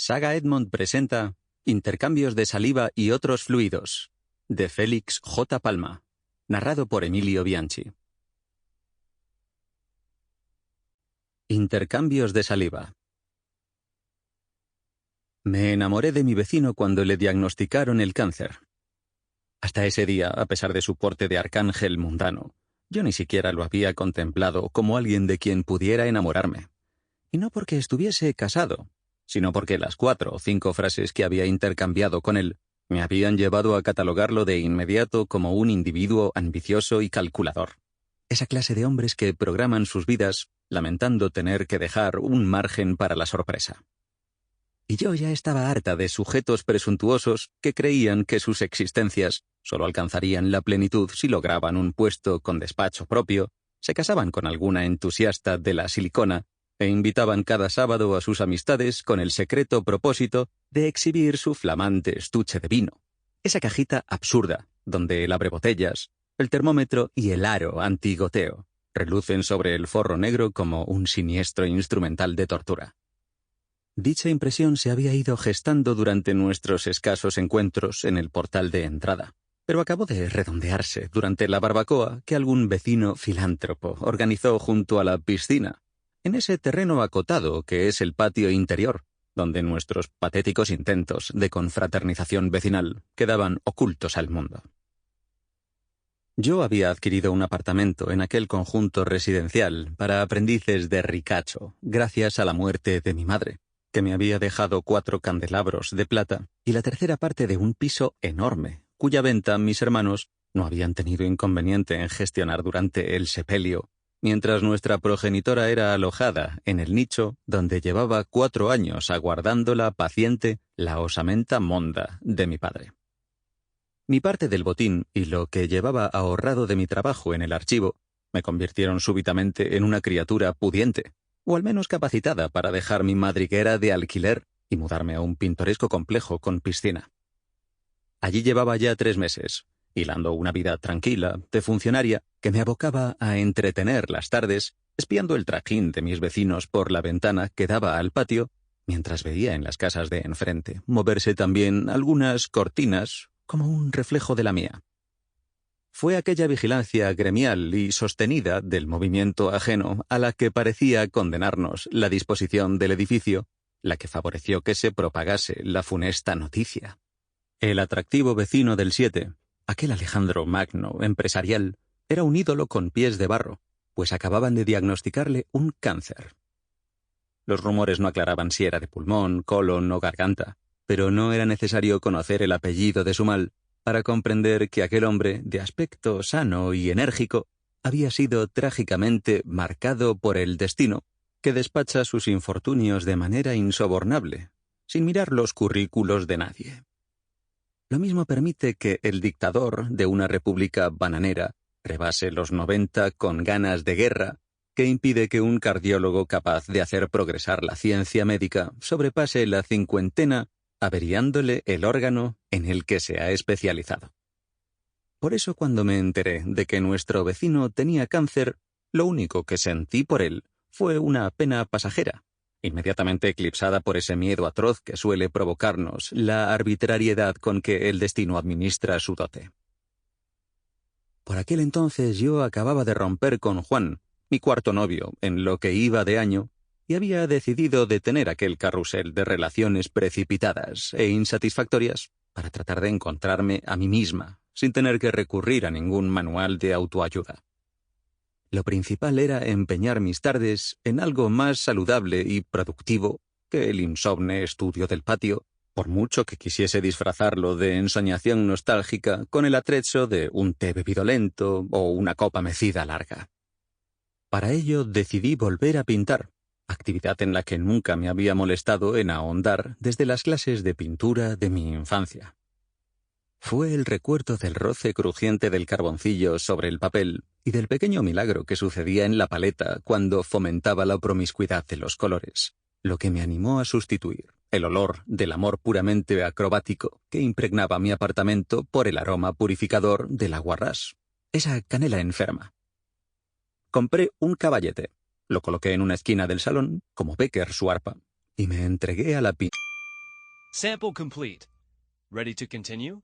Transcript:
Saga Edmond presenta Intercambios de saliva y otros fluidos, de Félix J. Palma, narrado por Emilio Bianchi. Intercambios de saliva. Me enamoré de mi vecino cuando le diagnosticaron el cáncer. Hasta ese día, a pesar de su porte de arcángel mundano, yo ni siquiera lo había contemplado como alguien de quien pudiera enamorarme. Y no porque estuviese casado, sino porque las 4 o 5 frases que había intercambiado con él me habían llevado a catalogarlo de inmediato como un individuo ambicioso y calculador. Esa clase de hombres que programan sus vidas lamentando tener que dejar un margen para la sorpresa. Y yo ya estaba harta de sujetos presuntuosos que creían que sus existencias solo alcanzarían la plenitud si lograban un puesto con despacho propio, se casaban con alguna entusiasta de la silicona e invitaban cada sábado a sus amistades con el secreto propósito de exhibir su flamante estuche de vino. Esa cajita absurda, donde el abrebotellas, el termómetro y el aro antigoteo relucen sobre el forro negro como un siniestro instrumental de tortura. Dicha impresión se había ido gestando durante nuestros escasos encuentros en el portal de entrada, pero acabó de redondearse durante la barbacoa que algún vecino filántropo organizó junto a la piscina, en ese terreno acotado que es el patio interior, donde nuestros patéticos intentos de confraternización vecinal quedaban ocultos al mundo. Yo había adquirido un apartamento en aquel conjunto residencial para aprendices de ricacho, gracias a la muerte de mi madre, que me había dejado 4 candelabros de plata y la tercera parte de un piso enorme, cuya venta mis hermanos no habían tenido inconveniente en gestionar durante el sepelio, mientras nuestra progenitora era alojada en el nicho donde llevaba 4 años aguardándola paciente la osamenta monda de mi padre. Mi parte del botín y lo que llevaba ahorrado de mi trabajo en el archivo me convirtieron súbitamente en una criatura pudiente, o al menos capacitada para dejar mi madriguera de alquiler y mudarme a un pintoresco complejo con piscina. Allí llevaba ya 3 meses, hilando una vida tranquila, de funcionaria, que me abocaba a entretener las tardes, espiando el trajín de mis vecinos por la ventana que daba al patio, mientras veía en las casas de enfrente moverse también algunas cortinas como un reflejo de la mía. Fue aquella vigilancia gremial y sostenida del movimiento ajeno a la que parecía condenarnos la disposición del edificio, la que favoreció que se propagase la funesta noticia. El atractivo vecino del 7, aquel Alejandro Magno empresarial, era un ídolo con pies de barro, pues acababan de diagnosticarle un cáncer. Los rumores no aclaraban si era de pulmón, colon o garganta, pero no era necesario conocer el apellido de su mal para comprender que aquel hombre, de aspecto sano y enérgico, había sido trágicamente marcado por el destino, que despacha sus infortunios de manera insobornable, sin mirar los currículos de nadie. Lo mismo permite que el dictador de una república bananera rebase los 90 con ganas de guerra, que impide que un cardiólogo capaz de hacer progresar la ciencia médica sobrepase la 50, averiándole el órgano en el que se ha especializado. Por eso, cuando me enteré de que nuestro vecino tenía cáncer, lo único que sentí por él fue una pena pasajera, inmediatamente eclipsada por ese miedo atroz que suele provocarnos la arbitrariedad con que el destino administra su dote. Por aquel entonces yo acababa de romper con Juan, mi cuarto novio, en lo que iba de año, y había decidido detener aquel carrusel de relaciones precipitadas e insatisfactorias para tratar de encontrarme a mí misma, sin tener que recurrir a ningún manual de autoayuda. Lo principal era empeñar mis tardes en algo más saludable y productivo que el insomne estudio del patio, por mucho que quisiese disfrazarlo de ensoñación nostálgica con el atrezzo de un té bebido lento o una copa mecida larga. Para ello decidí volver a pintar, actividad en la que nunca me había molestado en ahondar desde las clases de pintura de mi infancia. Fue el recuerdo del roce crujiente del carboncillo sobre el papel y del pequeño milagro que sucedía en la paleta cuando fomentaba la promiscuidad de los colores, lo que me animó a sustituir el olor del amor puramente acrobático que impregnaba mi apartamento por el aroma purificador del aguarrás, esa canela enferma. Compré un caballete, lo coloqué en una esquina del salón, como Becker su arpa, y me entregué a la Sample complete. Ready to continue?